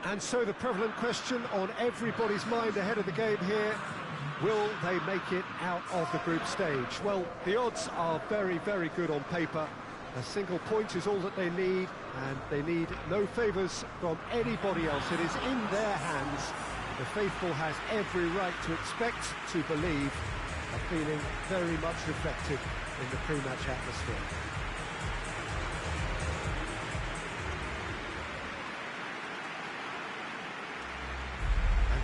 And so the prevalent question on everybody's mind ahead of the game here, will they make it out of the group stage? Well, the odds are very, very good on paper. A single point is all that they need, and they need no favours from anybody else. It is in their hands. The faithful has every right to expect, to believe, a feeling very much reflected in the pre-match atmosphere.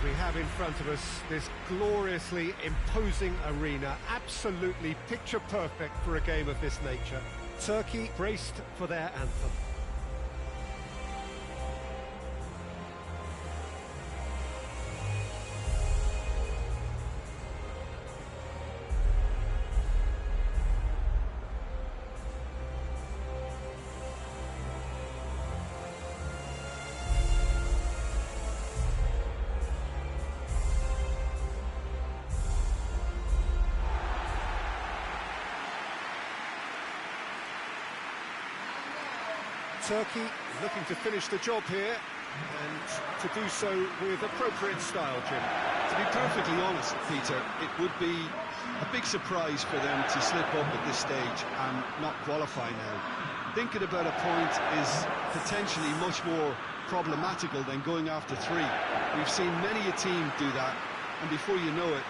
We have in front of us this gloriously imposing arena, absolutely picture perfect for a game of this nature. Turkey braced for their anthem. Turkey looking to finish the job here, and to do so with appropriate style, Jim. To be perfectly honest, Peter, it would be a big surprise for them to slip up at this stage and not qualify now. Thinking about a point is potentially much more problematical than going after three. We've seen many a team do that, and before you know it,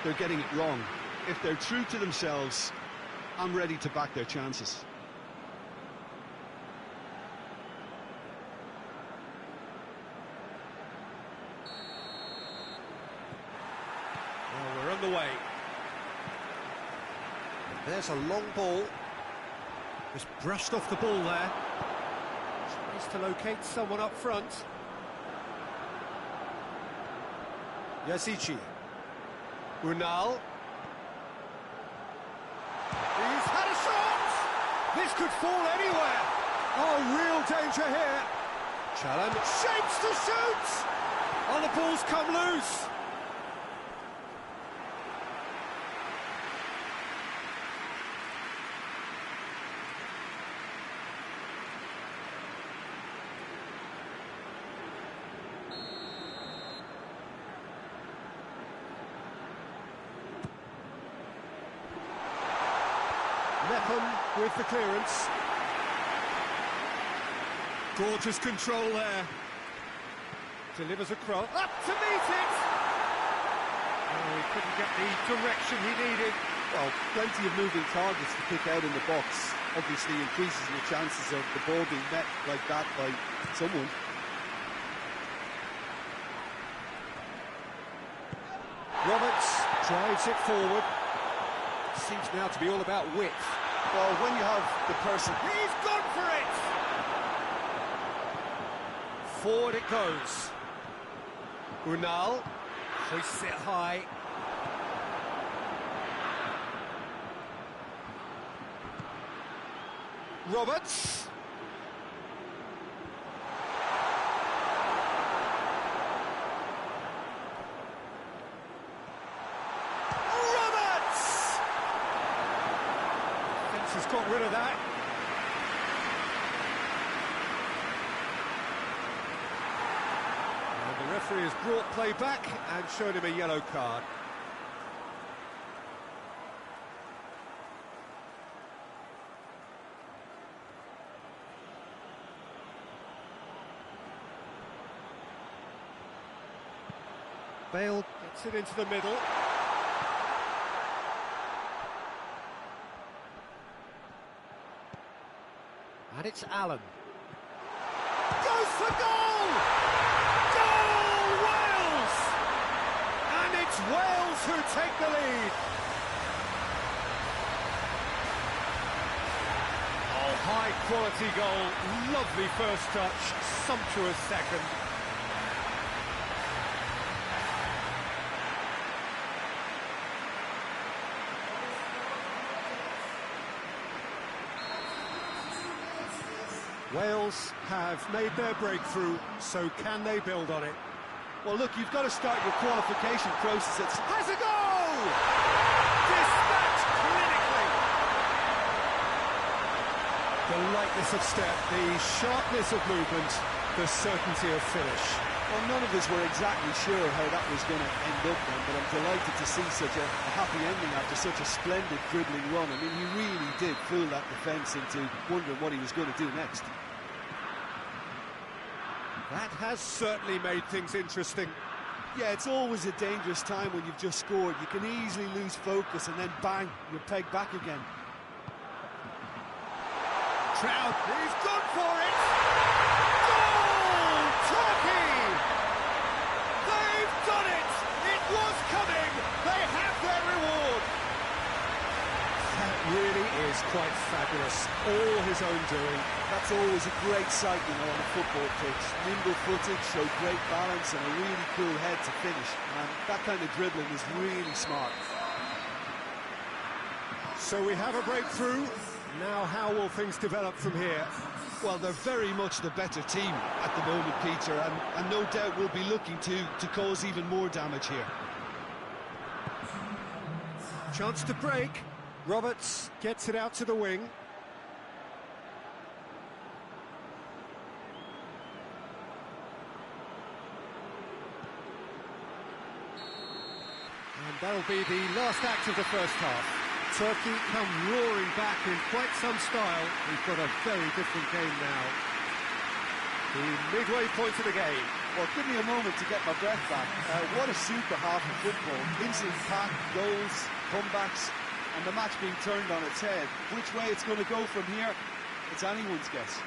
they're getting it wrong. If they're true to themselves, I'm ready to back their chances. Well, we're underway. There's a long ball. Just brushed off the ball there. Tries to locate someone up front. Yazici. Unal. He's had a shot! This could fall anywhere! Oh, real danger here! Challenge shapes to shoot! Oh, the ball's come loose! Mepham with the clearance. Gorgeous control there. Delivers a cross. Up to meet it! Oh, he couldn't get the direction he needed. Well, plenty of moving targets to pick out in the box. Obviously increases your chances of the ball being met like that by someone. Roberts drives it forward. Seems now to be all about width. Well, when you have the person... He's gone for it! Forward it goes. Unal hoists it high. Roberts. Has got rid of that. And the referee has brought play back and shown him a yellow card. Bale gets it into the middle. And it's Allen. Goes for goal! Goal, Wales! And it's Wales who take the lead. Oh, high quality goal. Lovely first touch, sumptuous second. Wales have made their breakthrough, so can they build on it? Well, look, you've got to start your qualification process. Has a goal! Dispatched clinically. The lightness of step, the sharpness of movement, the certainty of finish. Well, none of us were exactly sure how that was going to end up then, but I'm delighted to see such a happy ending after such a splendid dribbling run. I mean, he really did fool that defence into wondering what he was going to do next. That has certainly made things interesting. Yeah, it's always a dangerous time when you've just scored. You can easily lose focus and then bang, you're pegged back again. Trout, he's gone for it! Goal! Turkey! They've done it! It was coming! They have their reward! That really is quite fabulous. All his own doing. That's always a great sight, you know, on a football pitch. Nimble-footed, showed great balance and a really cool head to finish. And that kind of dribbling is really smart. So we have a breakthrough. Now how will things develop from here? Well, they're very much the better team at the moment, Peter, and no doubt will be looking to cause even more damage here. Chance to break. Roberts gets it out to the wing. And that'll be the last act of the first half. Turkey come roaring back in quite some style. We've got a very different game now. The midway point of the game. Well, give me a moment to get my breath back. What a super half of football. Instant pack, goals, comebacks, and the match being turned on its head. Which way it's going to go from here, it's anyone's guess.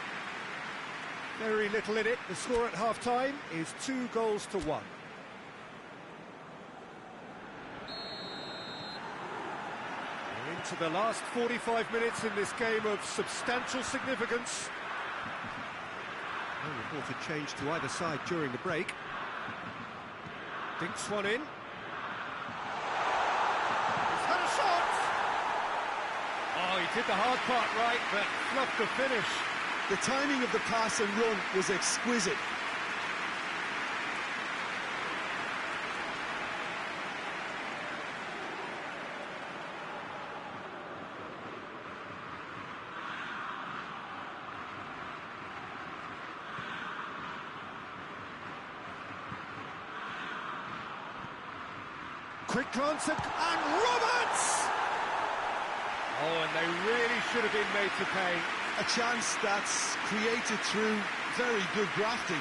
Very little in it. The score at half-time is 2-1. Into the last 45 minutes in this game of substantial significance. No reported change to either side during the break. Dinks one in. He's had a shot! Oh, he did the hard part right, but fluffed the finish. The timing of the pass and run was exquisite. Quick glance at... and Roberts! Oh, and they really should have been made to pay. A chance that's created through very good grafting.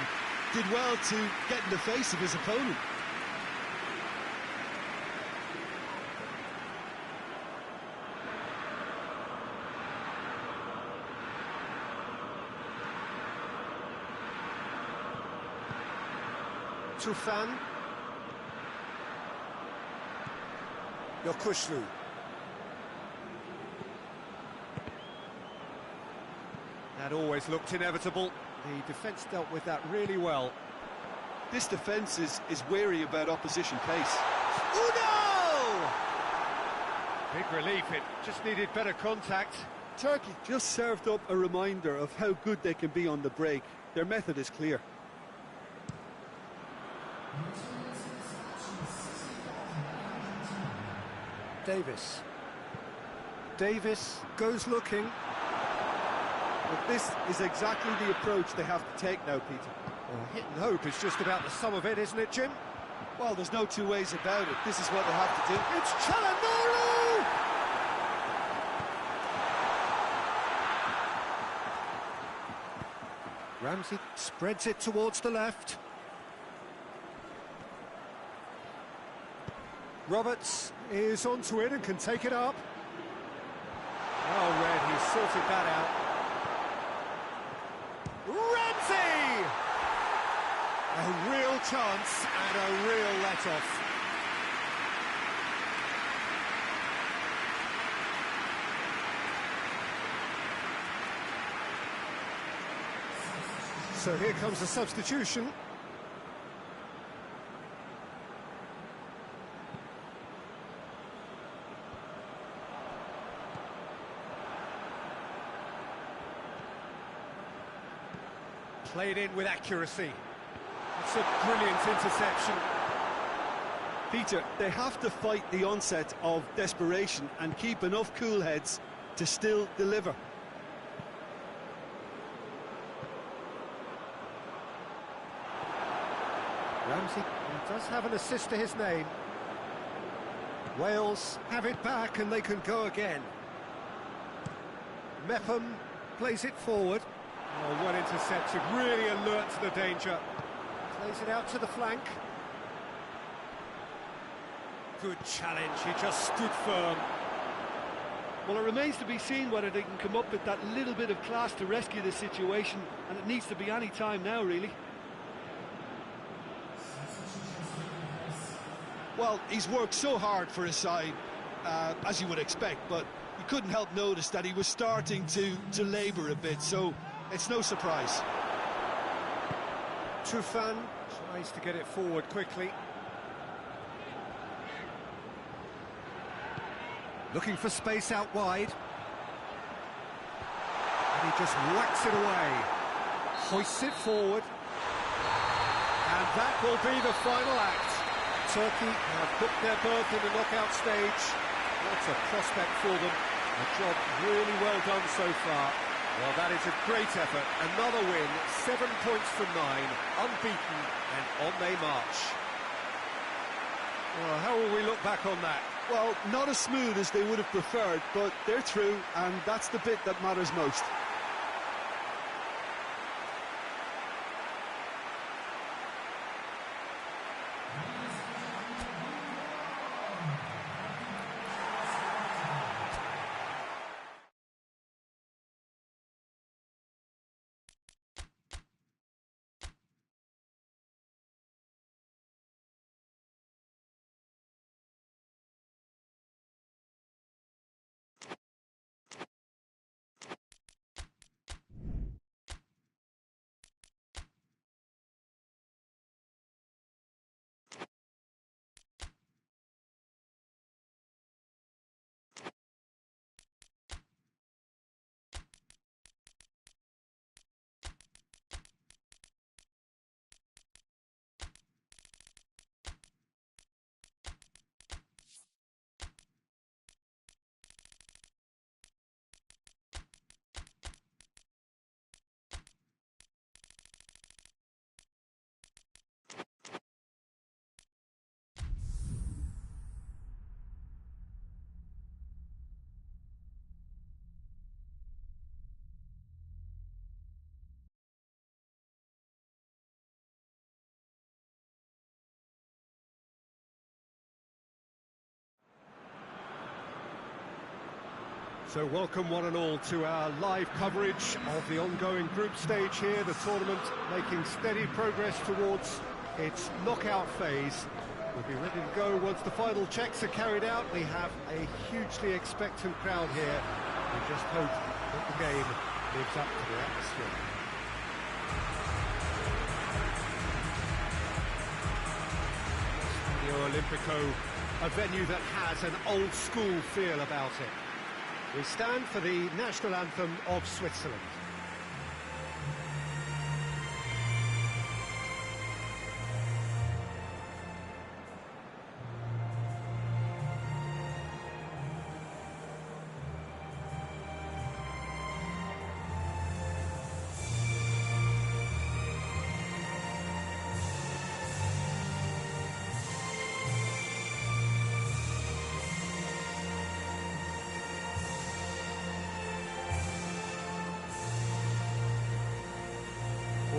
Did well to get in the face of his opponent. Tufan. Yokushlu. That always looked inevitable. The defence dealt with that really well. This defence is wary about opposition pace. Uno! Big relief, it just needed better contact. Turkey just served up a reminder of how good they can be on the break. Their method is clear. Davis. Davis goes looking. But this is exactly the approach they have to take now, Peter. Well, hit and hope is just about the sum of it, isn't it, Jim? Well, there's no two ways about it. This is what they have to do. It's Çalhanoğlu! Ramsey spreads it towards the left. Roberts is onto it and can take it up. Oh, Red, he's sorted that out. Ramsey! A real chance and a real let-off. So here comes the substitution. Played in with accuracy. It's a brilliant interception. Peter, they have to fight the onset of desperation and keep enough cool heads to still deliver. Ramsey does have an assist to his name. Wales have it back and they can go again. Mepham plays it forward. Oh, well intercepted, really alert to the danger. Plays it out to the flank. Good challenge, he just stood firm. Well, it remains to be seen whether they can come up with that little bit of class to rescue the situation, and it needs to be any time now, really. Well, he's worked so hard for his side, as you would expect, but you couldn't help notice that he was starting to labour a bit, so it's no surprise. Tufan tries to get it forward quickly. Looking for space out wide. And he just whacks it away. Hoists it forward. And that will be the final act. Turkey have booked their berth in the knockout stage. What a prospect for them. A job really well done so far. Well, that is a great effort. Another win, 7 points from 9, unbeaten, and on they march. Well, how will we look back on that? Well, not as smooth as they would have preferred, but they're through, and that's the bit that matters most. So welcome one and all to our live coverage of the ongoing group stage here, the tournament making steady progress towards its knockout phase. We'll be ready to go once the final checks are carried out. We have a hugely expectant crowd here. We just hope that the game lives up to the atmosphere. Stadio Olimpico, a venue that has an old-school feel about it. We stand for the national anthem of Switzerland.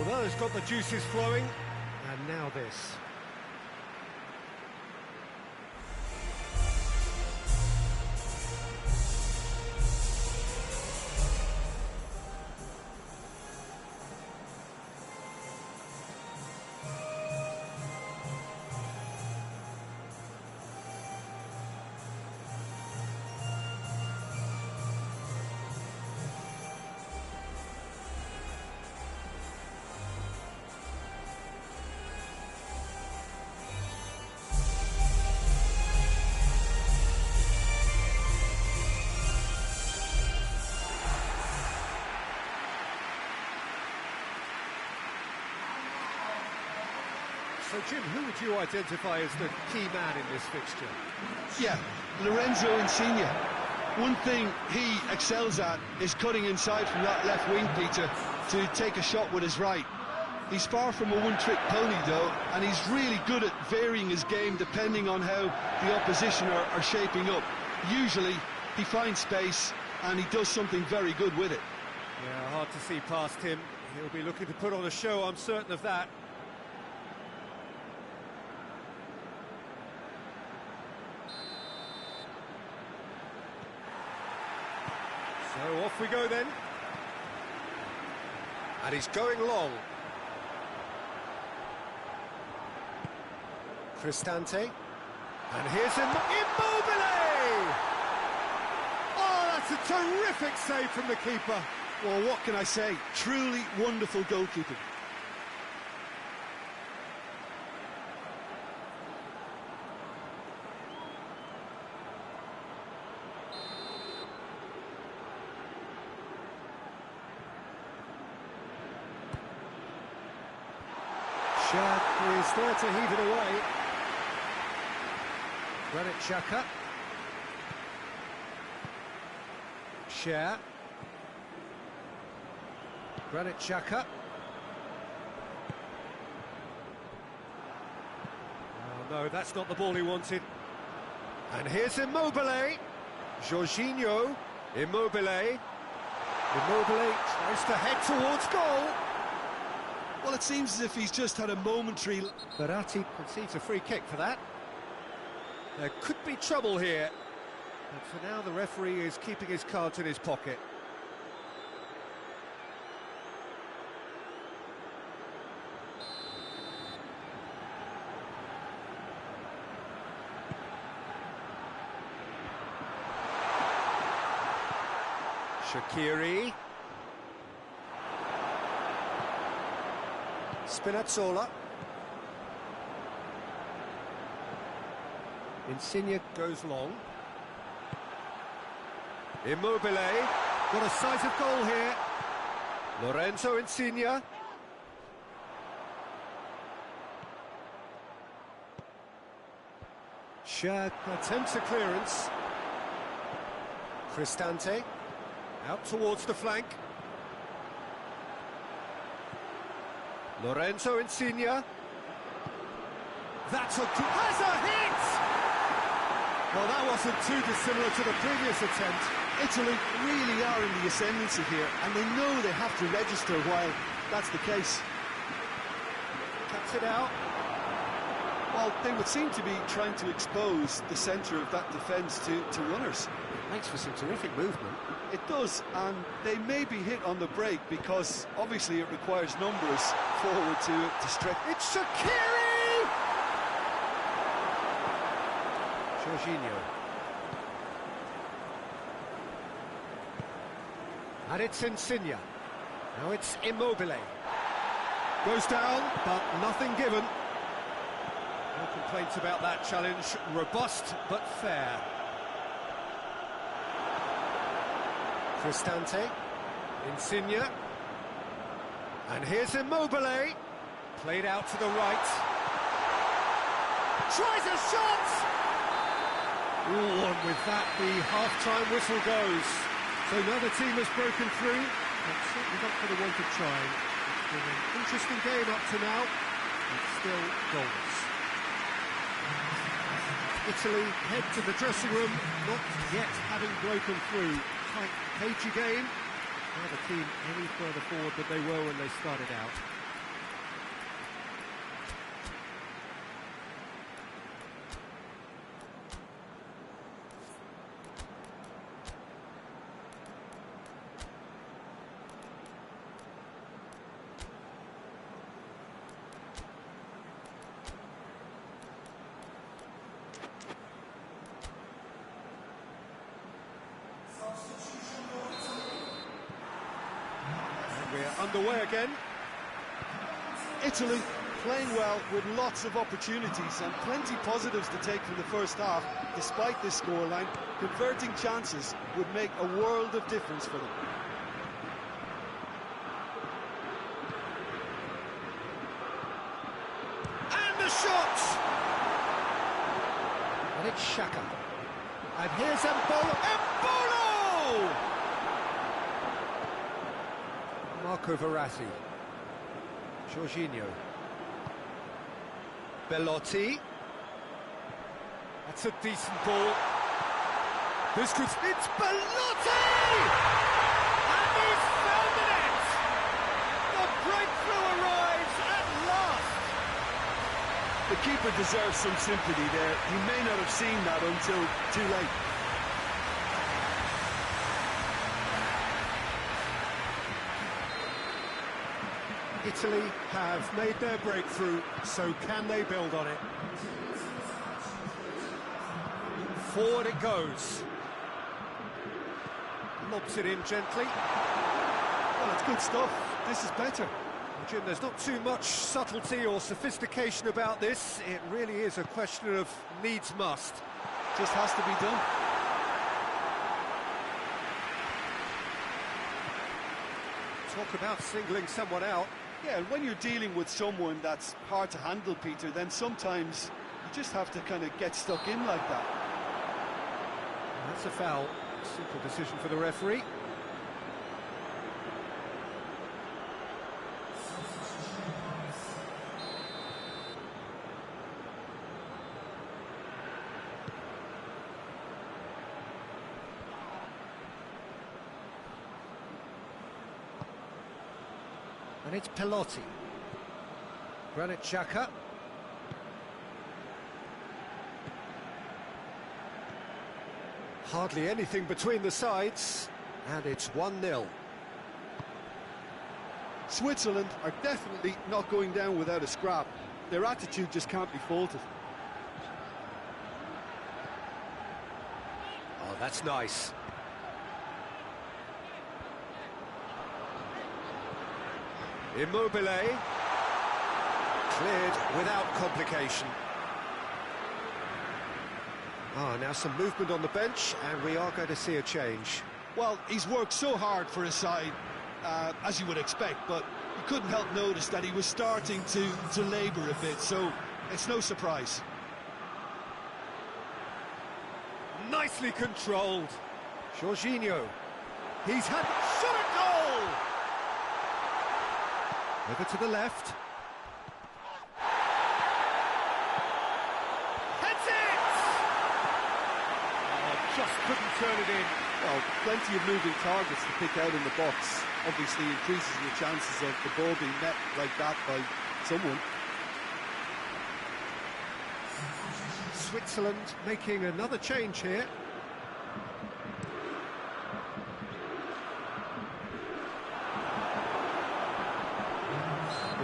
Well, it's got the juices flowing, and now this. So, Jim, who would you identify as the key man in this fixture? Yeah, Lorenzo Insigne. One thing he excels at is cutting inside from that left wing, Peter, to take a shot with his right. He's far from a one-trick pony, though, and he's really good at varying his game depending on how the opposition are shaping up. Usually, he finds space, and he does something very good with it. Yeah, hard to see past him. He'll be looking to put on a show, I'm certain of that. So off we go then. And he's going long. Cristante. And here's Immobile! Oh, that's a terrific save from the keeper. Well, what can I say? Truly wonderful goalkeeping. Shaq is there to heave it away. Granit Xhaka. Shaq. Granit Xhaka. Oh no, that's not the ball he wanted. And here's Immobile. Jorginho. Immobile. Immobile tries to head towards goal. Well, it seems as if he's just had a momentary... Verratti concedes a free kick for that. There could be trouble here. But for now, the referee is keeping his cards in his pocket. Shaqiri. Spinazzola. Insigne goes long. Immobile. Got a sight of goal here. Lorenzo Insigne. Shaq attempts a clearance. Cristante. Out towards the flank. Lorenzo Insigne. That's has a hit! Well, that wasn't too dissimilar to the previous attempt. Italy really are in the ascendancy here, and they know they have to register while that's the case. Cuts it out. Well, they would seem to be trying to expose the centre of that defence to runners. Makes for some terrific movement. It does, and they may be hit on the break because obviously it requires numbers forward to stretch. It's Shaqiri! Jorginho. And it's Insigne. Now it's Immobile. Goes down, but nothing given. No complaints about that challenge. Robust, but fair. Cristante. Insigne. And here's Immobile. Played out to the right. Tries a shot! Ooh, and with that, the half-time whistle goes. So now the team has broken through, but certainly not for the want of trying. It's been an interesting game up to now, but still goalless. Italy head to the dressing room, not yet having broken through. Tight, cagey game. Neither team any further forward than they were when they started out. We're underway again. Italy playing well with lots of opportunities and plenty positives to take from the first half. Despite this scoreline, converting chances would make a world of difference for them. And the shot! And it's Xhaka. And here's Embolo! Marco Verratti. Jorginho. Belotti. That's a decent ball. This could... It's Belotti! And he's found the net! The breakthrough arrives at last! The keeper deserves some sympathy there. He may not have seen that until too late. Italy have made their breakthrough, so can they build on it? Forward it goes. Lobs it in gently. Well, it's good stuff. This is better. Jim, there's not too much subtlety or sophistication about this. It really is a question of needs must. Just has to be done. Talk about singling someone out. Yeah, and when you're dealing with someone that's hard to handle, Peter, then sometimes you just have to kind of get stuck in like that. That's a foul. Simple decision for the referee. And it's Belotti. Granit Xhaka. Hardly anything between the sides, and it's 1-0. Switzerland are definitely not going down without a scrap. Their attitude just can't be faulted. Oh, that's nice. Immobile. Cleared without complication. Now some movement on the bench, and we are going to see a change. Well, he's worked so hard for his side, as you would expect, but you couldn't help notice that he was starting to labour a bit, so it's no surprise. Nicely controlled. Jorginho. He's had shot at goal! Over to the left. Heads it! Oh, just couldn't turn it in. Well, plenty of moving targets to pick out in the box. Obviously increases the chances of the ball being met like that by someone. Switzerland making another change here.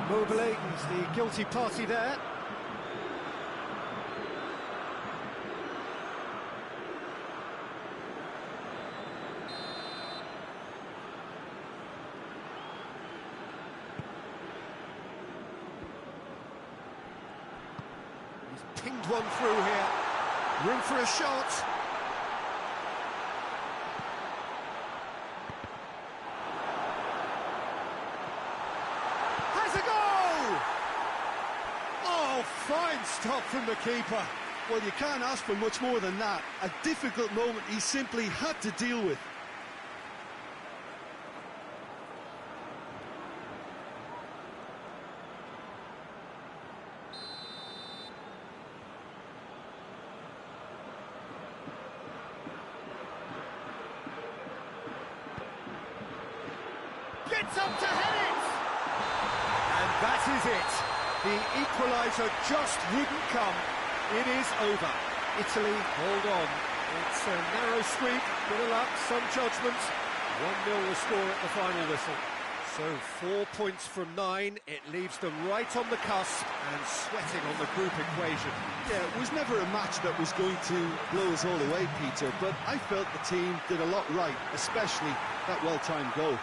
Immobile is the guilty party there. He's pinged one through here. Room for a shot. Fine stop from the keeper. Well, you can't ask for much more than that. A difficult moment he simply had to deal with. Gets up to head it! And that is it. The equaliser just wouldn't come. It is over. Italy, hold on. It's a narrow streak, bit of luck, some judgment. 1-0 the score at the final whistle. So 4 points from 9. It leaves them right on the cusp and sweating on the group equation. Yeah, it was never a match that was going to blow us all away, Peter, but I felt the team did a lot right, especially that well-timed goal.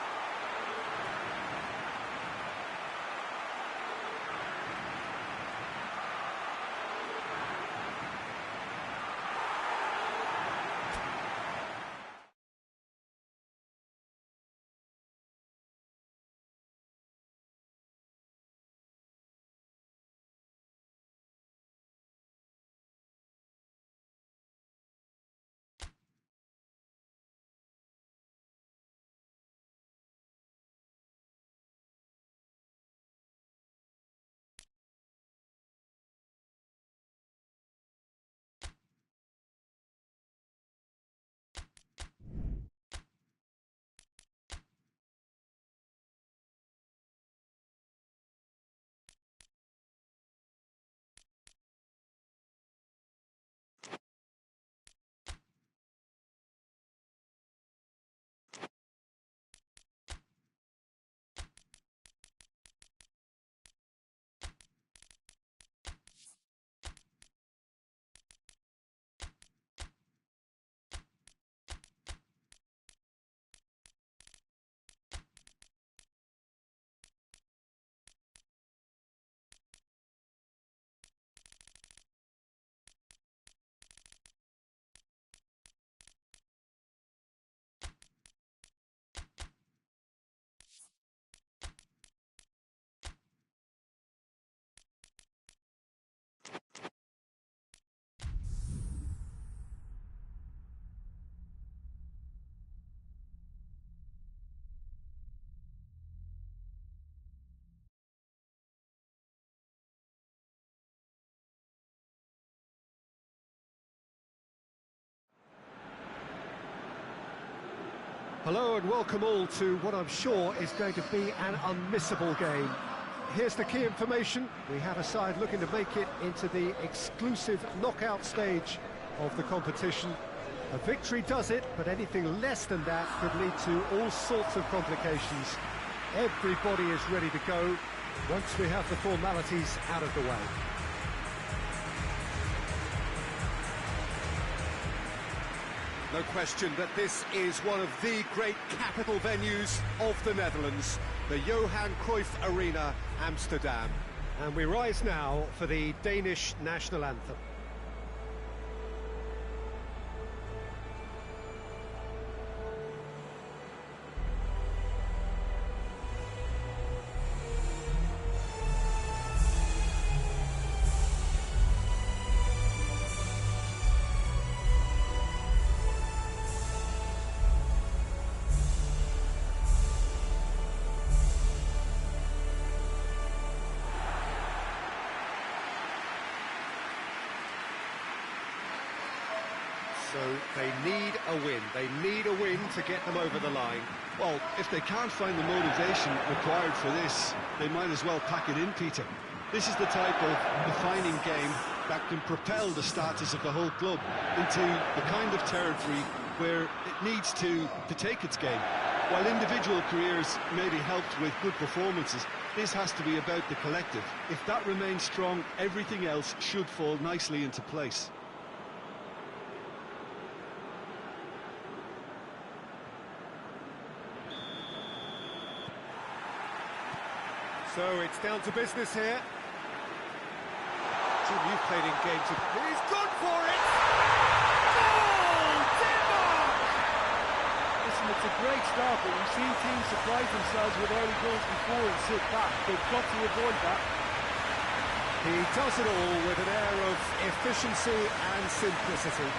Hello and welcome all to what I'm sure is going to be an unmissable game. Here's the key information. We have a side looking to make it into the exclusive knockout stage of the competition. A victory does it, but anything less than that could lead to all sorts of complications. Everybody is ready to go once we have the formalities out of the way. No question that this is one of the great capital venues of the Netherlands, the Johan Cruyff Arena, Amsterdam. And we rise now for the Danish national anthem. So they need a win. They need a win to get them over the line. Well, if they can't find the motivation required for this, they might as well pack it in, Peter. This is the type of defining game that can propel the status of the whole club into the kind of territory where it needs to take its game. While individual careers may be helped with good performances, this has to be about the collective. If that remains strong, everything else should fall nicely into place. So it's down to business here. Jim, you've played in games. He's gone for it! Goal! Denmark! Listen, it's a great start, but we've seen teams surprise themselves with early goals before and sit back. They've got to avoid that. He does it all with an air of efficiency and simplicity.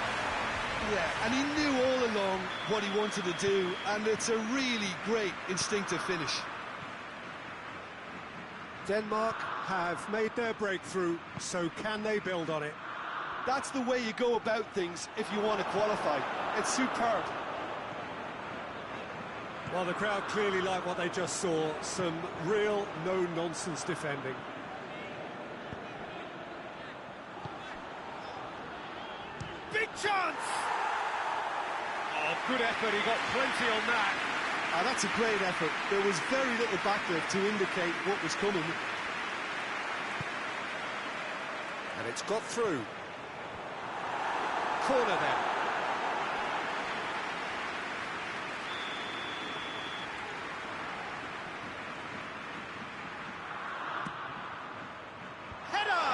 Yeah, and he knew all along what he wanted to do, and it's a really great instinctive finish. Denmark have made their breakthrough, so can they build on it? That's the way you go about things if you want to qualify. It's superb. Well, the crowd clearly like what they just saw. Some real no-nonsense defending. Big chance! Oh, good effort. He got plenty on that. Ah, that's a great effort. There was very little back there to indicate what was coming. And it's got through. Corner then. Header!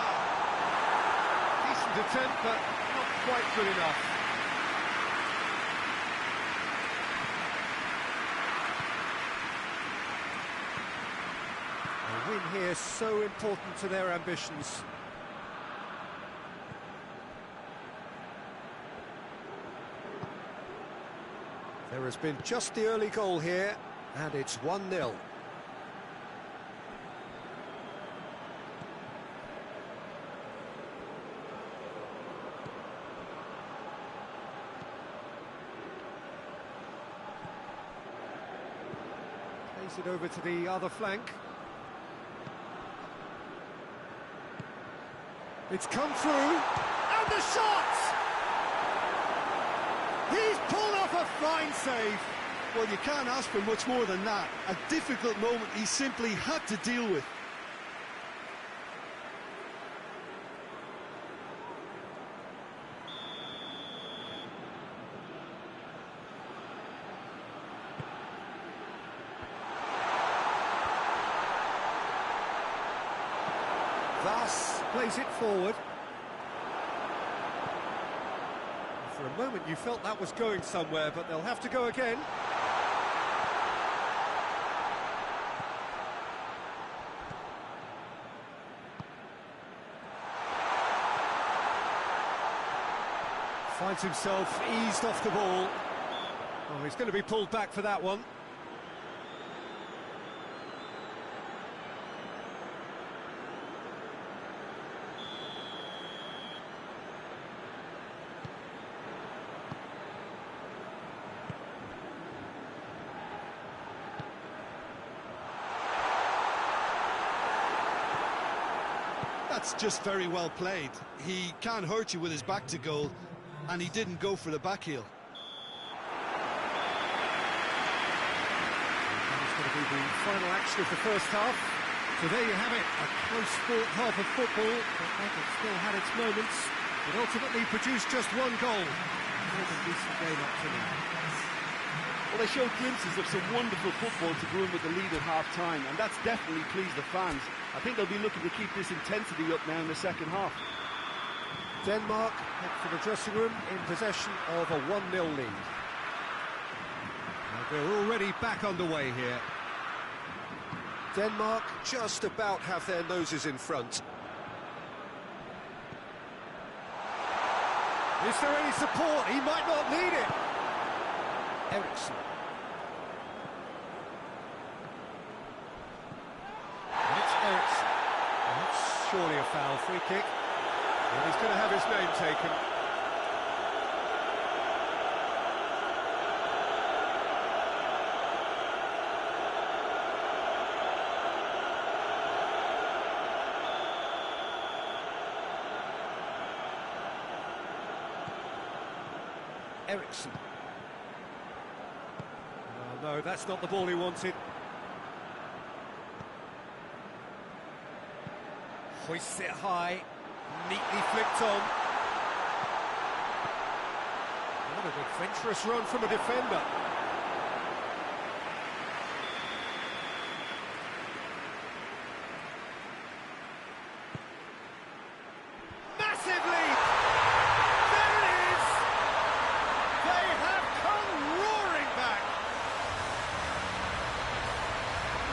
Decent attempt, but not quite good enough. A win here so important to their ambitions. There has been just the early goal here, and it's 1-0. Plays it over to the other flank. It's come through, and the shot! He's pulled off a fine save. Well, you can't ask for much more than that. A difficult moment he simply had to deal with. Thus plays it forward. For a moment you felt that was going somewhere, but they'll have to go again. Finds himself eased off the ball. Oh, he's going to be pulled back for that one. That's just very well played. He can't hurt you with his back to goal, and he didn't go for the back heel. That is going to be the final action of the first half. So there you have it, a close-fought half of football, but it still had its moments. It ultimately produced just one goal. It was a decent game up to now. Well, they showed glimpses of some wonderful football to go in with the lead at half-time, and that's definitely pleased the fans. I think they'll be looking to keep this intensity up now in the second half. Denmark head for the dressing room in possession of a 1-0 lead. And they're already back underway here. Denmark just about have their noses in front. Is there any support? He might not need it. Eriksson. And it's Eriksson. And that's surely a foul, free kick. And he's going to have his name taken. Eriksson. Oh, no, that's not the ball he wanted. Hoists it high, neatly flicked on. What an adventurous run from a defender. Massive lead! There it is! They have come roaring back!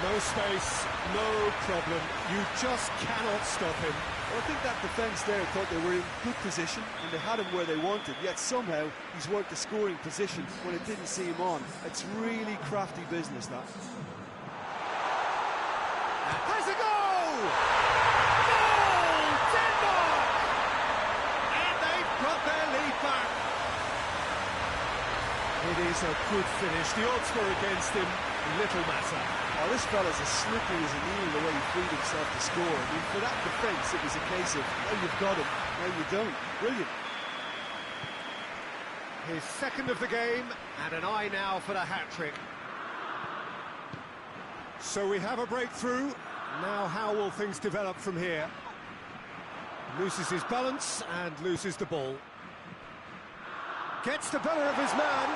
No space, no problem. You just cannot stop him. Well, I think that defence there thought they were in good position and they had him where they wanted, yet somehow he's worked the scoring position when it didn't see him on. It's really crafty business, that. Has a goal! Goal! Denmark! And they've got their lead back. It is a good finish. The odds were against him. Little matter. Oh, this fella's as slippery as an eel the way he freed himself to score. I mean, for that defence, it was a case of, well, you've got him, no, you don't. Brilliant. His second of the game, and an eye now for the hat-trick. So we have a breakthrough. Now how will things develop from here? Loses his balance and loses the ball. Gets the better of his man.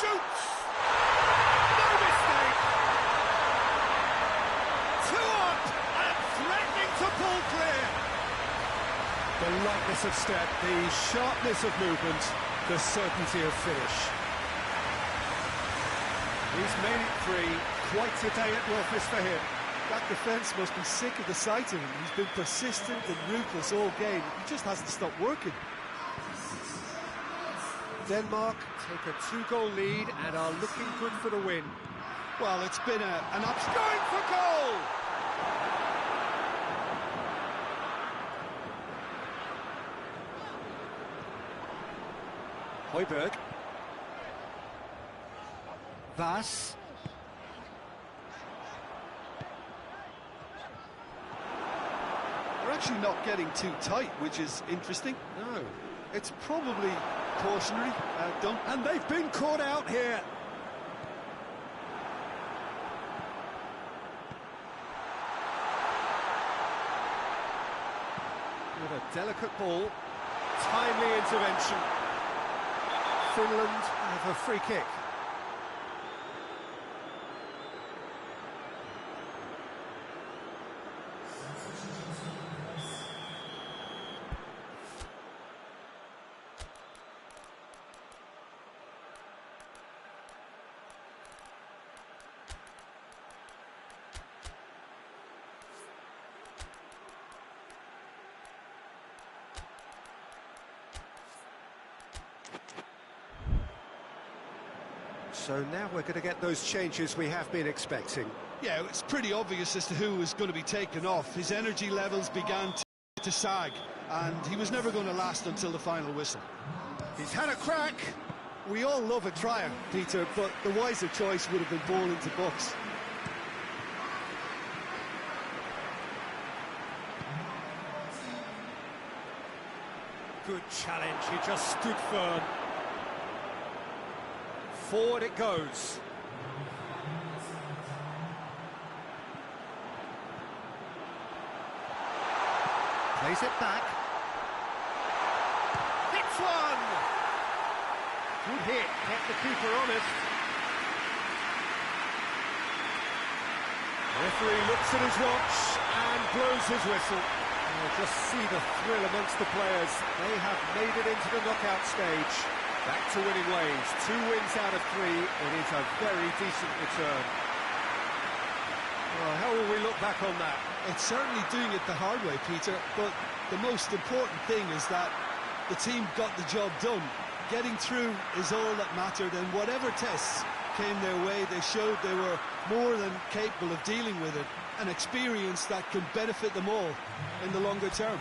Shoots! No mistake! 2 up and threatening to pull clear. The lightness of step, the sharpness of movement, the certainty of finish. He's made it 3. Quite a day at the office for him. That defence must be sick of the sight of him. He's been persistent and ruthless all game. He just hasn't stopped working. Denmark take a 2-goal lead and are looking good for the win. Well, it's been an option. Going for goal! Højbjerg. Vas. They're actually not getting too tight, which is interesting. No. It's probably cautionary. And they've been caught out here. With a delicate ball, timely intervention. Finland have a free kick. So now we're going to get those changes we have been expecting. Yeah, it's pretty obvious as to who was going to be taken off. His energy levels began to sag, and he was never going to last until the final whistle. He's had a crack. We all love a trier, Peter, but the wiser choice would have been ball into box. Good challenge, he just stood firm. Forward it goes. Plays it back. Hits one! Good hit, kept the keeper honest. Referee looks at his watch and blows his whistle. Just see the thrill amongst the players. They have made it into the knockout stage. Back to winning ways. 2 wins out of 3. It is a very decent return. Well, how will we look back on that? It's certainly doing it the hard way, Peter, but the most important thing is that the team got the job done. Getting through is all that mattered, and whatever tests came their way, they showed they were more than capable of dealing with it. An experience that can benefit them all in the longer term.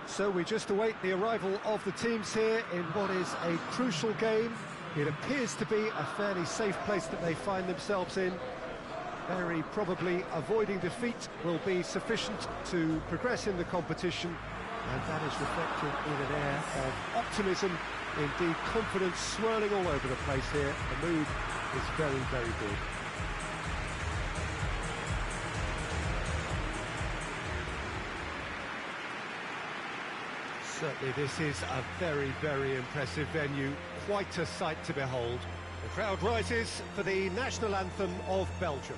So we just await the arrival of the teams here in what is a crucial game. It appears to be a fairly safe place that they find themselves in. Very probably avoiding defeat will be sufficient to progress in the competition, and that is reflected in an air of optimism, indeed confidence swirling all over the place here. The mood is very, very good. Certainly this is a very, very impressive venue, quite a sight to behold. The crowd rises for the national anthem of Belgium.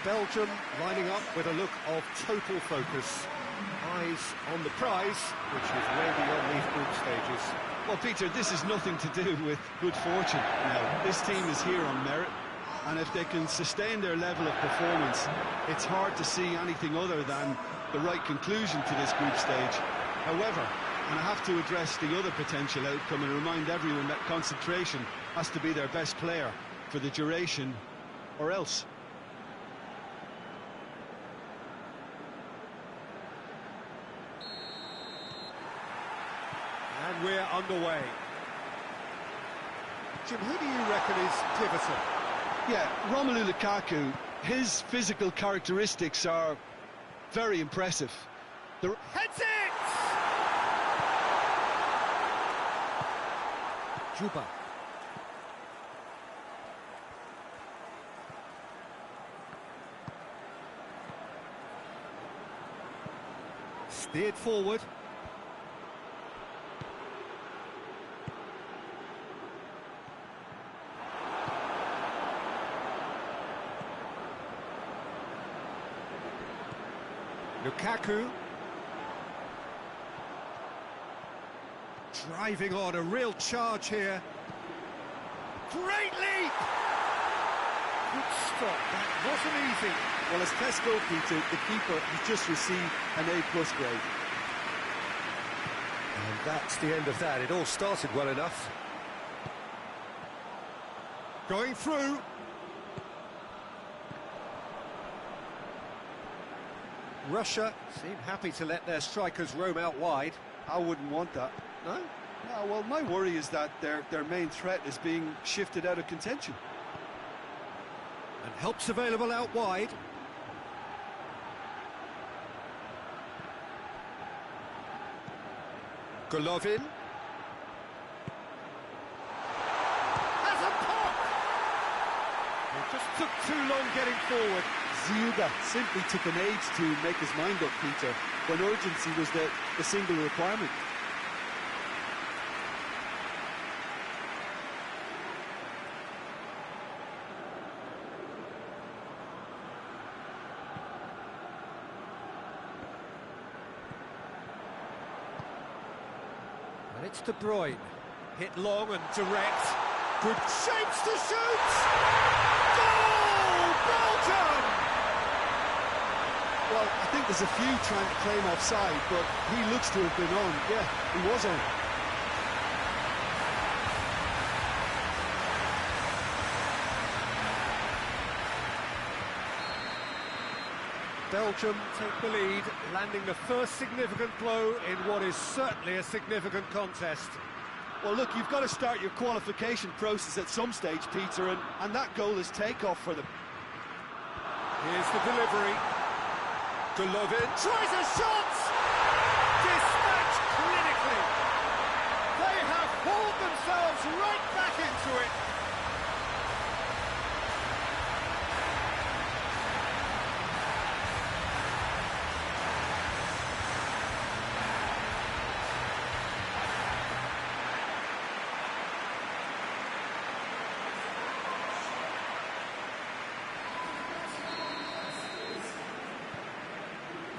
Belgium lining up with a look of total focus. Eyes on the prize, which is way beyond these group stages. Well, Peter, this is nothing to do with good fortune now. This team is here on merit, and if they can sustain their level of performance, it's hard to see anything other than the right conclusion to this group stage. However, and I have to address the other potential outcome and remind everyone that concentration has to be their best player for the duration, or else. And we're underway. Jim, who do you reckon is pivotal? Yeah, Romelu Lukaku, his physical characteristics are very impressive. Heads it! Juba. Steered forward. Lukaku. Driving on, a real charge here. Great leap! Good stop, that wasn't easy. Well, as tests go, Peter, the keeper has just received an A+ grade. And that's the end of that. It all started well enough. Going through. Russia seem happy to let their strikers roam out wide. I wouldn't want that. No? No, well, my worry is that their main threat is being shifted out of contention. And help's available out wide. Golovin. Has a pop! It just took too long getting forward. Ziuda simply took an age to make his mind up, Peter, when urgency was the single requirement. And it's De Bruyne. Hit long and direct. Good shapes to shoot! Goal! Belgium! Well, I think there's a few trying to claim offside, but he looks to have been on. Yeah, he was on. Belgium take the lead, landing the first significant blow in what is certainly a significant contest. Well, look, you've got to start your qualification process at some stage, Peter, and that goal is takeoff for them. Here's the delivery. Golovin tries a shot! Dispatched clinically. They have hauled themselves right back into it.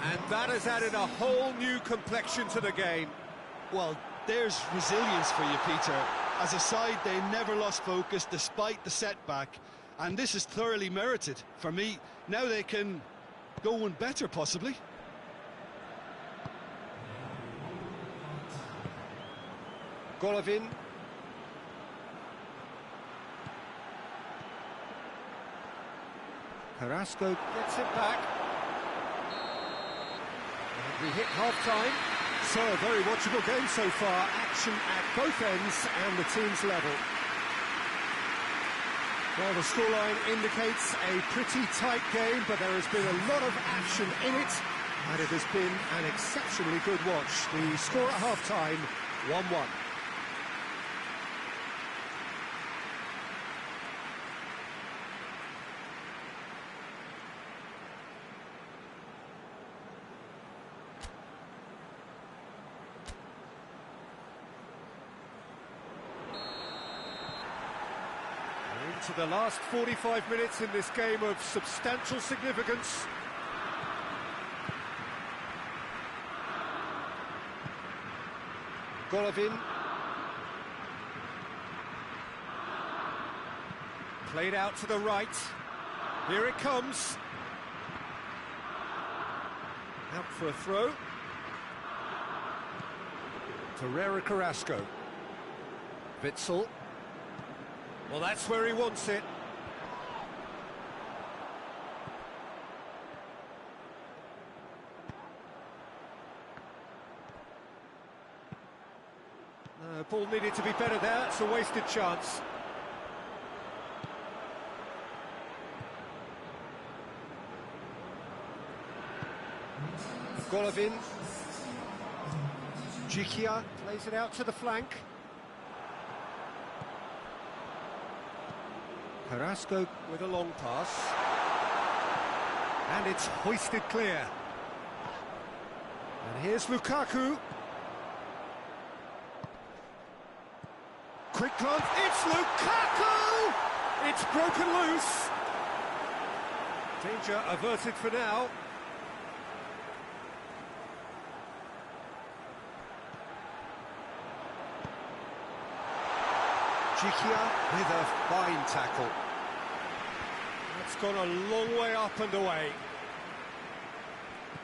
And that has added a whole new complexion to the game. Well, there's resilience for you, Peter. As a side, they never lost focus despite the setback, and this is thoroughly merited. For me, now they can go one better, possibly. Golovin. Carrasco gets it back. We hit half-time, so a very watchable game so far. Action at both ends and the team's level. Well, the scoreline indicates a pretty tight game, but there has been a lot of action in it, and it has been an exceptionally good watch. The score at half-time, 1-1. To the last 45 minutes in this game of substantial significance. Golovin. Played out to the right. Here it comes. Out for a throw. Torreira Carrasco. Witsel. Well, that's where he wants it. Ball needed to be better there. It's a wasted chance. Golovin. Jikia plays it out to the flank. Carrasco with a long pass. And it's hoisted clear. And here's Lukaku. Quick glance, it's Lukaku! It's broken loose. Danger averted for now. Jikia with a fine tackle. That's gone a long way up and away.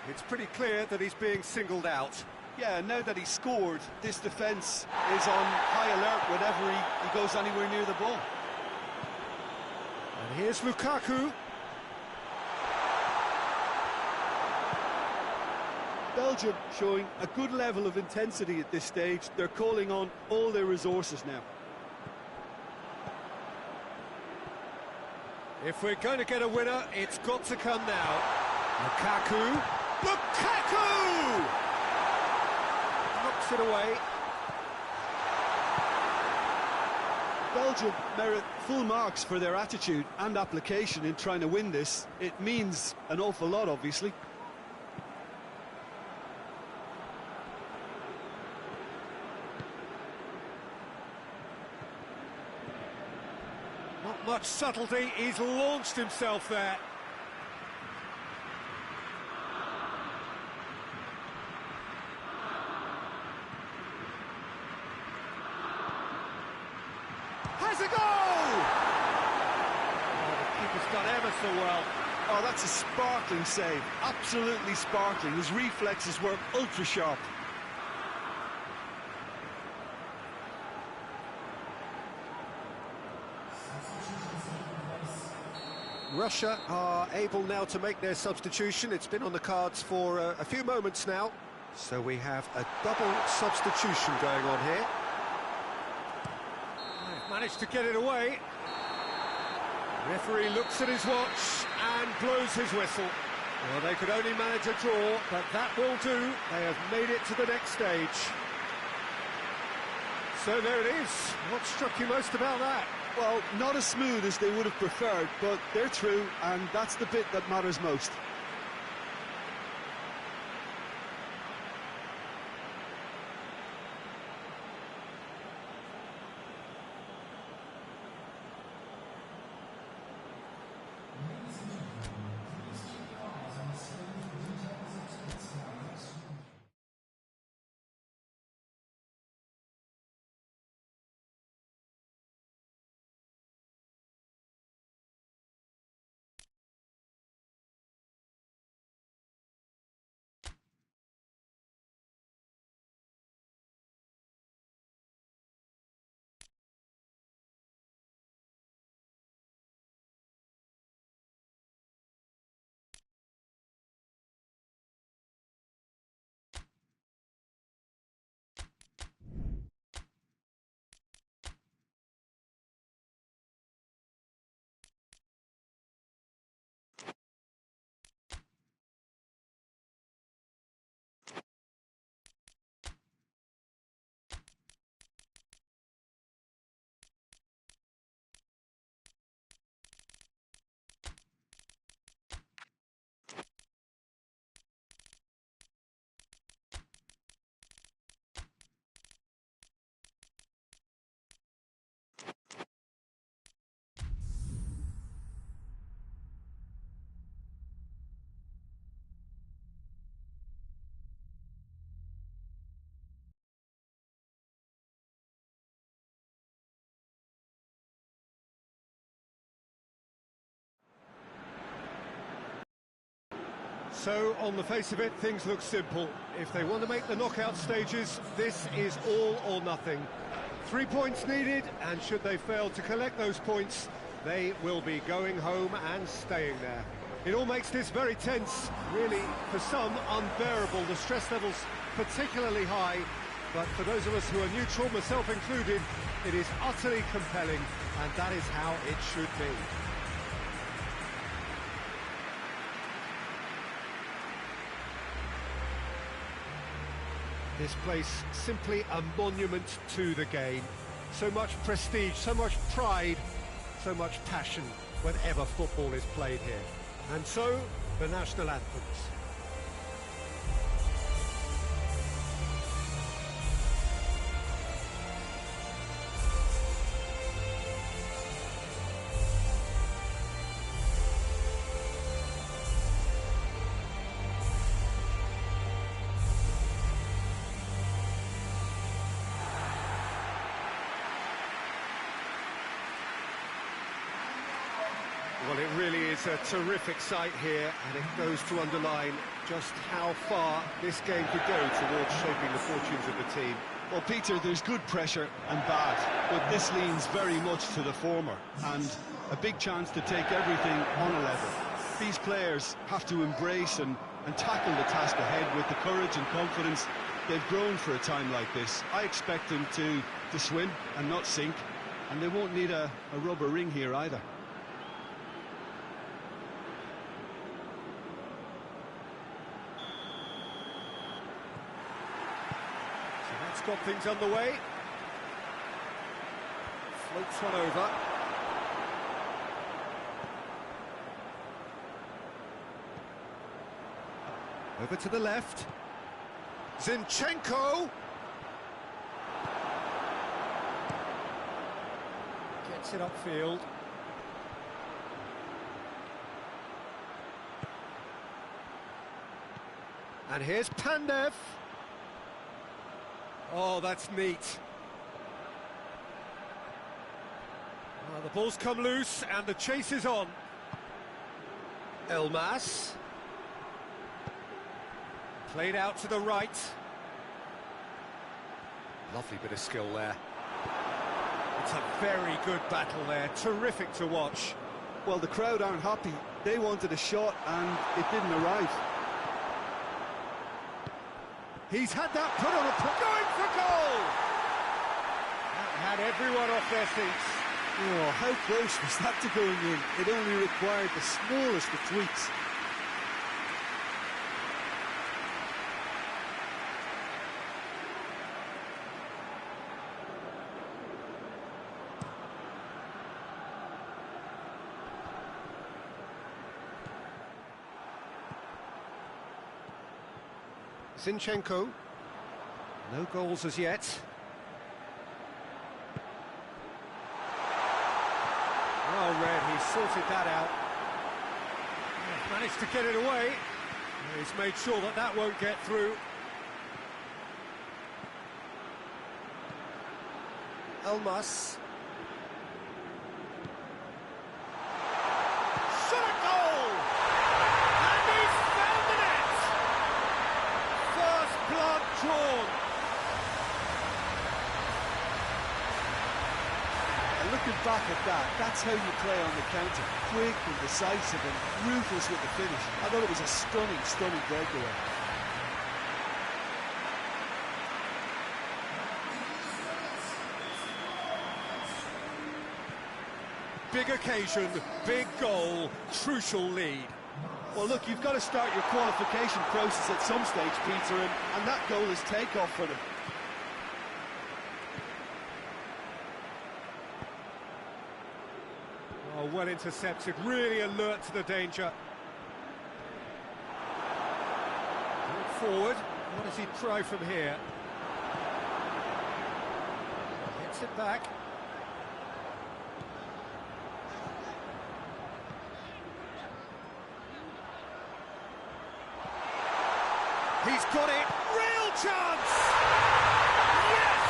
It's pretty clear that he's being singled out. Yeah, now that he's scored, this defence is on high alert whenever he goes anywhere near the ball. And here's Lukaku. Belgium showing a good level of intensity at this stage. They're calling on all their resources now. If we're going to get a winner, it's got to come now. Lukaku. Lukaku! Knocks it away. Belgium merit full marks for their attitude and application in trying to win this. It means an awful lot, obviously. Not much subtlety, he's launched himself there. Has a goal! Oh, the keeper's done ever so well. Oh, that's a sparkling save. Absolutely sparkling. His reflexes were ultra sharp. Russia are able now to make their substitution. It's been on the cards for a few moments now. So we have a double substitution going on here. They've managed to get it away. Referee looks at his watch and blows his whistle. Well, they could only manage a draw, but that will do. They have made it to the next stage. So there it is. What struck you most about that? Well, not as smooth as they would have preferred, but they're through, and that's the bit that matters most. So, on the face of it, things look simple. If they want to make the knockout stages, this is all or nothing. 3 points needed, and should they fail to collect those points, they will be going home and staying there. It all makes this very tense, really, for some, unbearable. The stress levels particularly high, but for those of us who are neutral, myself included, it is utterly compelling, and that is how it should be. This place, simply a monument to the game. So much prestige, so much pride, so much passion whenever football is played here. And so, the national anthems. Well, it really is a terrific sight here, and it goes to underline just how far this game could go towards shaping the fortunes of the team. Well, Peter, there's good pressure and bad, but this leans very much to the former, and a big chance to take everything on a level. These players have to embrace and tackle the task ahead with the courage and confidence they've grown for a time like this. I expect them to swim and not sink, and they won't need a rubber ring here either. That's got things underway. Floats one over. Over to the left. Zinchenko. Gets it upfield. And here's Pandev. Oh, that's neat. Well, the ball's come loose and the chase is on. Elmas. Played out to the right. Lovely bit of skill there. It's a very good battle there. Terrific to watch. Well, the crowd aren't happy. They wanted a shot and it didn't arrive. He's had that put on going for goal! That had everyone off their seats. Oh, how close was that to going in? It only required the smallest of tweaks. Zinchenko. No goals as yet. Well read, he sorted that out. He's managed to get it away. He's made sure that that won't get through. Elmas. Shot a goal! And he's found the net! First blood drawn. And looking back at that, that's how you play on the counter. Quick and decisive and ruthless with the finish. I thought it was a stunning, stunning breakaway. Big occasion, big goal, crucial lead. Well, look, you've got to start your qualification process at some stage, Peter, and that goal is take-off for them. Oh, well intercepted, really alert to the danger. Going forward, what does he try from here? Gets it back. He's got it! Real chance! Yes!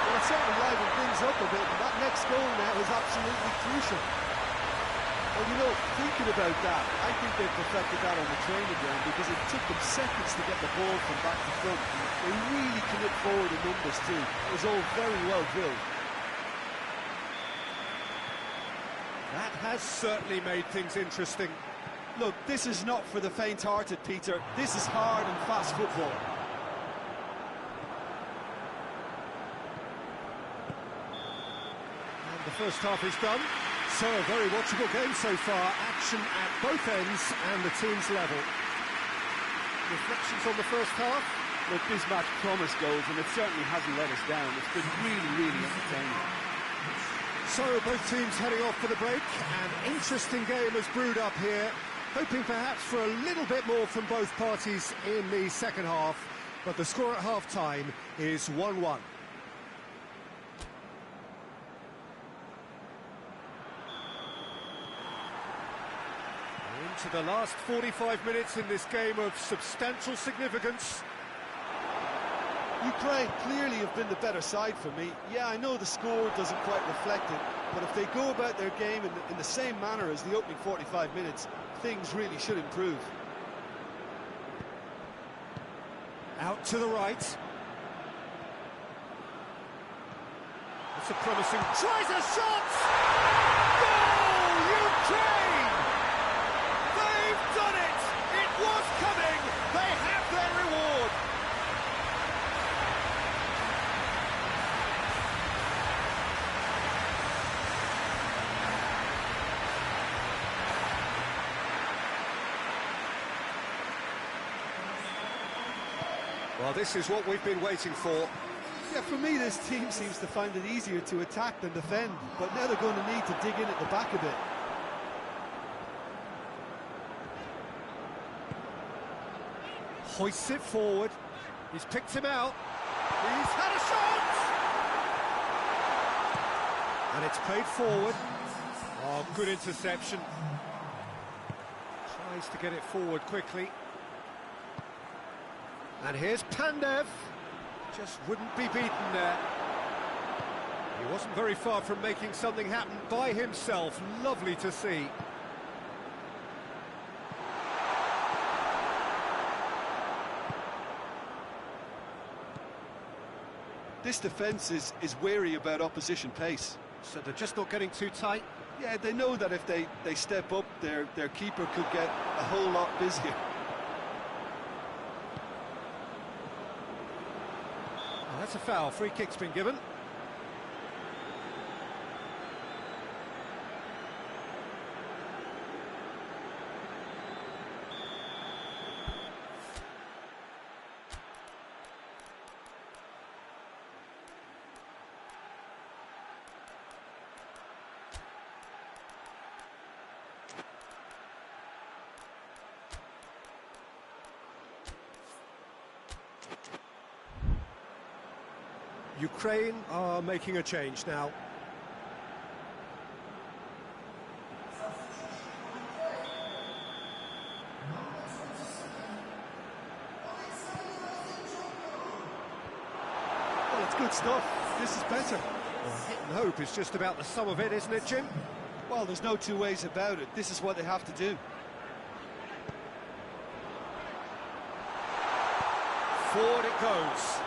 Well, it certainly livened things up a bit, and that next goal now is absolutely crucial. Well, you know, thinking about that, I think they perfected that on the training ground because it took them seconds to get the ball from back to front. They really commit forward in numbers too. It was all very well drilled. That has certainly made things interesting. Look, this is not for the faint-hearted, Peter. This is hard and fast football. And the first half is done. So, a very watchable game so far. Action at both ends and the team's level. Reflections on the first half? Look, this match promised goals, and it certainly hasn't let us down. It's been really, really entertaining. So, both teams heading off for the break. An interesting game has brewed up here. Hoping perhaps for a little bit more from both parties in the second half, but the score at half-time is 1-1. Into the last 45 minutes in this game of substantial significance. Ukraine clearly have been the better side for me. Yeah, I know the score doesn't quite reflect it, but if they go about their game in the same manner as the opening 45 minutes, things really should improve. Out to the right. That's a promising... Tries a shot! Goal! Ukraine! They've done it! It was coming! They have their reward! Well, this is what we've been waiting for. Yeah, for me, this team seems to find it easier to attack than defend, but now they're going to need to dig in at the back a bit. Hoists it forward. He's picked him out. He's had a shot! And it's played forward. Oh, good interception. Tries to get it forward quickly. And here's Pandev. Just wouldn't be beaten there. He wasn't very far from making something happen by himself. Lovely to see. This defence is wary about opposition pace. So they're just not getting too tight. Yeah, they know that if they step up, their keeper could get a whole lot busier. Oh, that's a foul. Free kick's been given. Ukraine are making a change now. Well, it's good stuff. This is better. Well, hit and hope is just about the sum of it, isn't it, Jim? Well, there's no two ways about it. This is what they have to do. Forward it goes.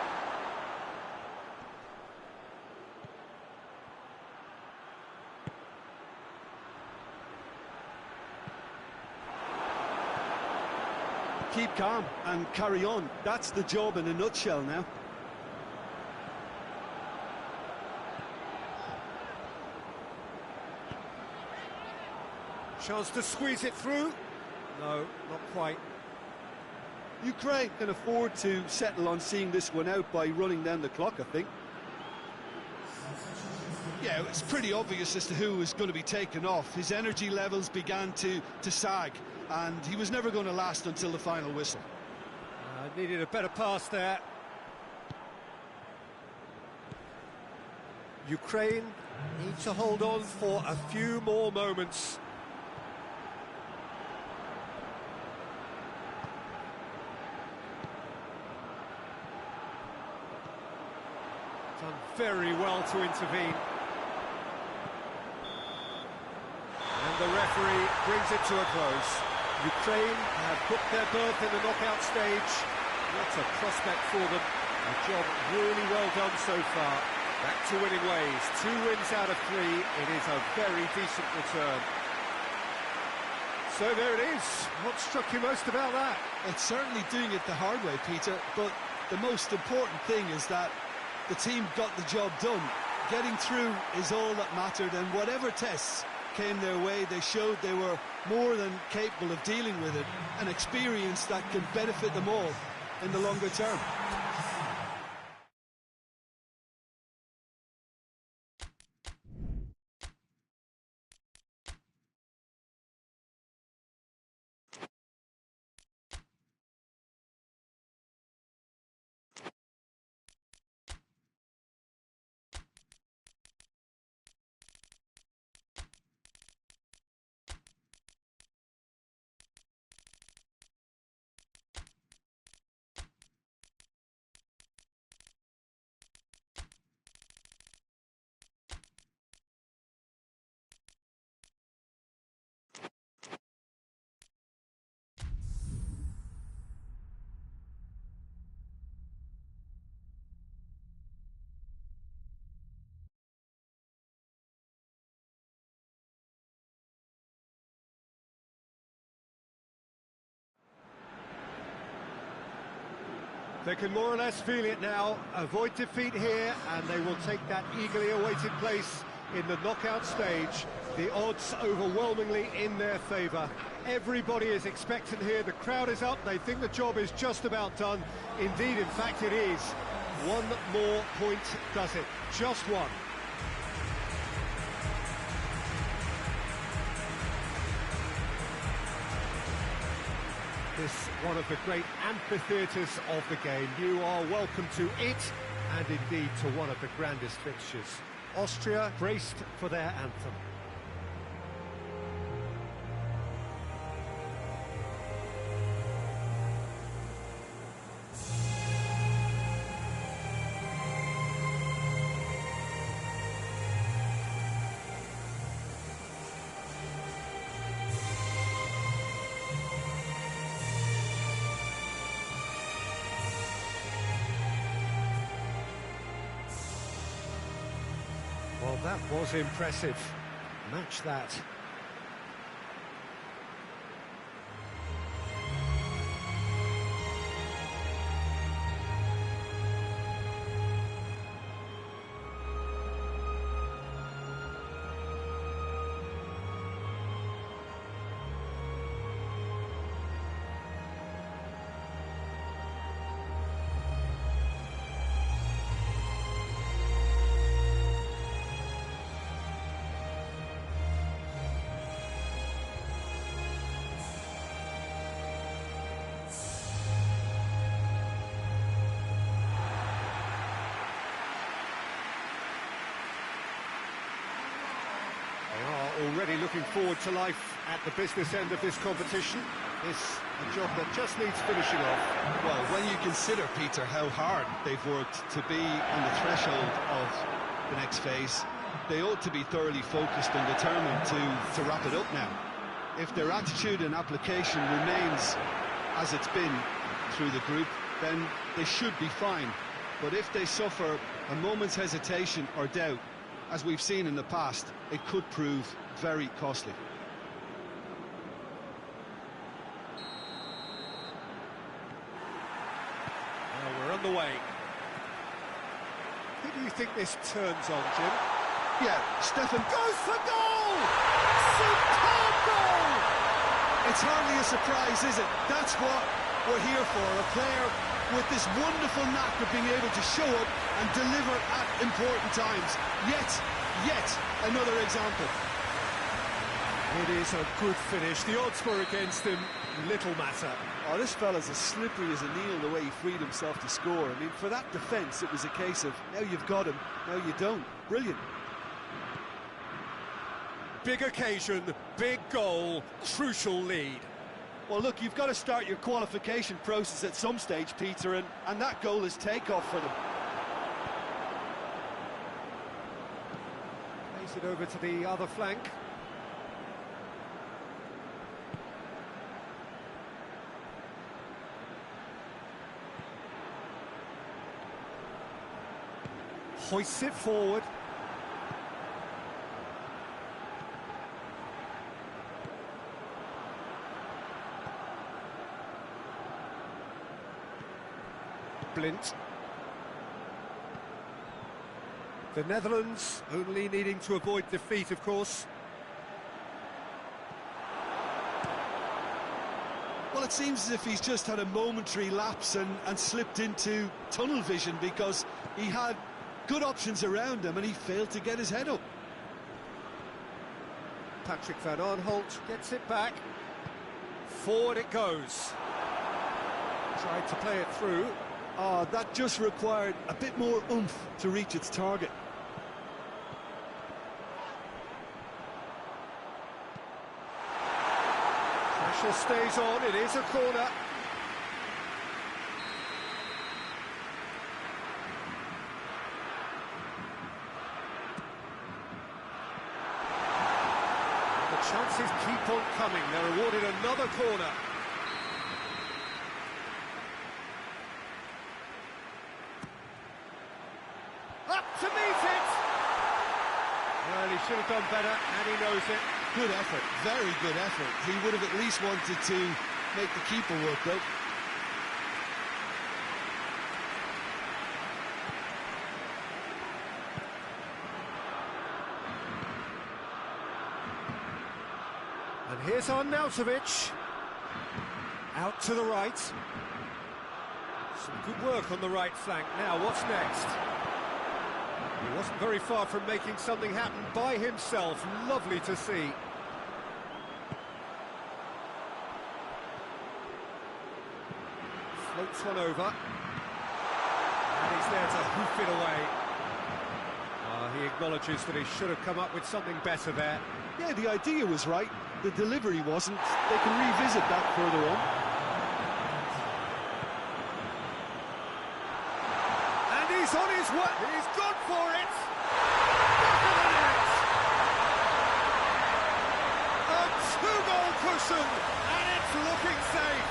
Keep calm and carry on. That's the job in a nutshell now. Chance to squeeze it through. No, not quite. Ukraine can afford to settle on seeing this one out by running down the clock, I think. Yeah, it's pretty obvious as to who was going to be taken off. His energy levels began to sag, and he was never going to last until the final whistle. Needed a better pass there. Ukraine need to hold on for a few more moments. Done very well to intervene. And the referee brings it to a close. Ukraine have booked their berth in the knockout stage. What a prospect for them. A job really well done so far. Back to winning ways. 2 wins out of 3. It is a very decent return. So there it is. What struck you most about that? It's certainly doing it the hard way, Peter, but the most important thing is that the team got the job done. Getting through is all that mattered, and whatever tests came their way, they showed they were more than capable of dealing with it. An experience that can benefit them all in the longer term. They can more or less feel it now, avoid defeat here, and they will take that eagerly awaited place in the knockout stage. The odds overwhelmingly in their favour. Everybody is expectant here, the crowd is up, they think the job is just about done. Indeed, in fact it is. One more point does it, just one. This one of the great amphitheatres of the game. You are welcome to it, and indeed to one of the grandest fixtures. Austria braced for their anthem. Well, that was impressive. Match that. Already looking forward to life at the business end of this competition. It's a job that just needs finishing off. Well, when you consider, Peter, how hard they've worked to be on the threshold of the next phase, they ought to be thoroughly focused and determined to wrap it up now. If their attitude and application remains as it's been through the group, then they should be fine. But if they suffer a moment's hesitation or doubt, as we've seen in the past, it could prove very costly. Well, we're on the way. Who do you think this turns on, Jim? Yeah, Stefan Goes for goal! Superb goal! It's hardly a surprise, is it? That's what we're here for, a player with this wonderful knack of being able to show up and deliver at important times. Yet another example. It is a good finish. The odds were against him, little matter. Oh, this fella's as slippery as a needle the way he freed himself to score. I mean, for that defence, it was a case of, now you've got him, now you don't. Brilliant. Big occasion, big goal, crucial lead. Well, look, you've got to start your qualification process at some stage, Peter, and that goal is takeoff for them. Plays it over to the other flank. Hoists it forward. Blint. The Netherlands only needing to avoid defeat, of course. Well, it seems as if he's just had a momentary lapse and slipped into tunnel vision, because he had good options around him and he failed to get his head up. Patrick van Aanholt gets it back. Forward it goes. Tried to play it through. Oh, that just required a bit more oomph to reach its target. Pressure stays on, it is a corner. The chances keep on coming, they're awarded another corner. Up to meet it! Well, he should have done better, and he knows it. Good effort, very good effort. He would have at least wanted to make the keeper work, though. And here's Arnautovic. Out to the right. Some good work on the right flank. Now, what's next? He wasn't very far from making something happen by himself. Lovely to see. Floats one over. And he's there to hoof it away. He acknowledges that he should have come up with something better there. Yeah, the idea was right. The delivery wasn't. They can revisit that further on. And he's on his way. He's gone for it. Back of the net. A two-goal cushion, and it's looking safe.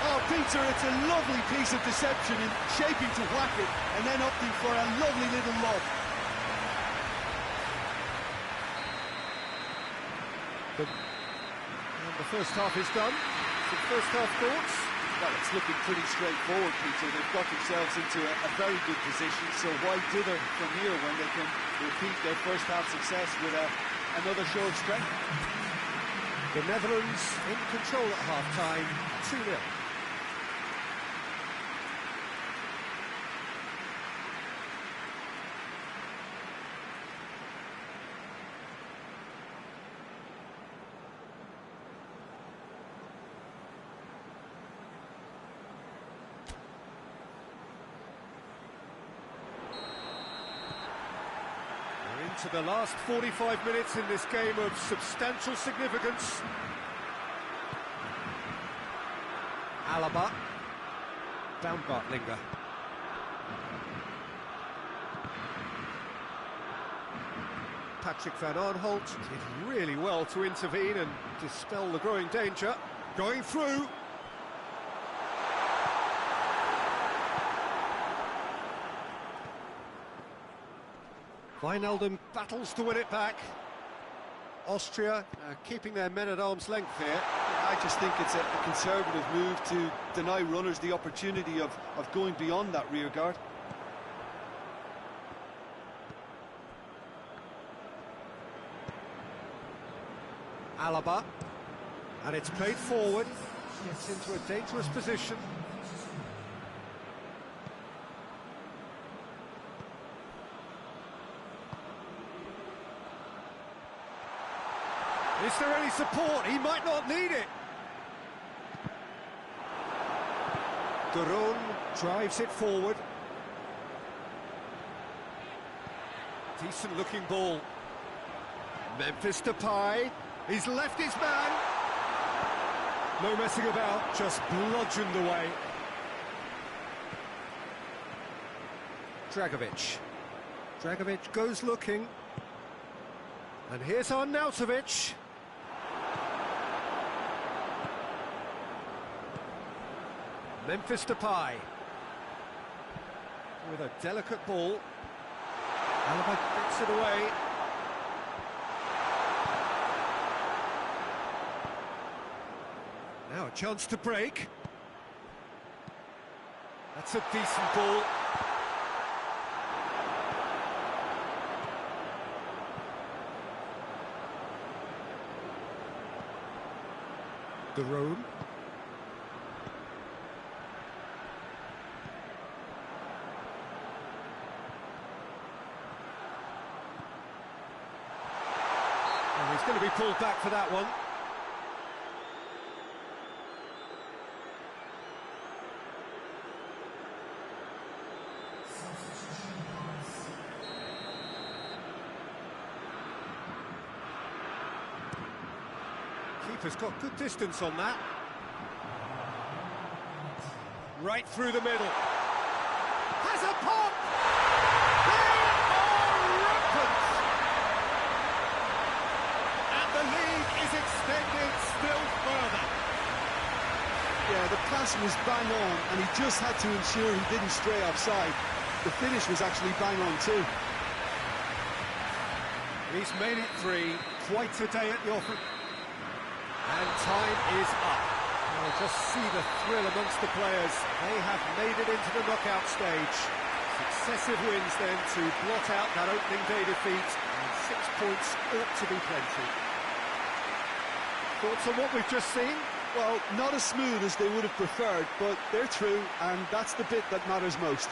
Oh, Peter, it's a lovely piece of deception in shaping to whack it and then opting for a lovely little lob. And the first half is done. Some first half thoughts? Well, it's looking pretty straightforward, Peter. They've got themselves into a very good position, so why dither from here when they can repeat their first half success with another show of strength? The Netherlands in control at half-time, 2-0. To the last 45 minutes in this game of substantial significance. Alaba. Baumgartlinger. Patrick van Aanholt did really well to intervene and dispel the growing danger. Going through. Wijnaldum battles to win it back. Austria keeping their men at arm's length here. I just think it's a conservative move to deny runners the opportunity of going beyond that rear guard. Alaba. And it's played forward. Gets into a dangerous position. Is there any support? He might not need it. De Roon drives it forward. Decent looking ball. Memphis Depay. He's left his man. No messing about, just bludgeoned away. Dragovic. Dragovic goes looking. And here's Arnautovic. Memphis Depay with a delicate ball. Alaba gets it away. Now a chance to break. That's a decent ball. De Roon. He's going to be pulled back for that one. Keeper's got good distance on that. Right through the middle. Has a pop! They are rampant! The lead is extended still further. Yeah, the pass was bang on, and he just had to ensure he didn't stray offside. The finish was actually bang on too. He's made it three, quite a day at the offer. And time is up. Well, just see the thrill amongst the players. They have made it into the knockout stage. Successive wins then to blot out that opening day defeat, and 6 points ought to be plenty. Thoughts on what we've just seen? Well, not as smooth as they would have preferred, but they're through, and that's the bit that matters most.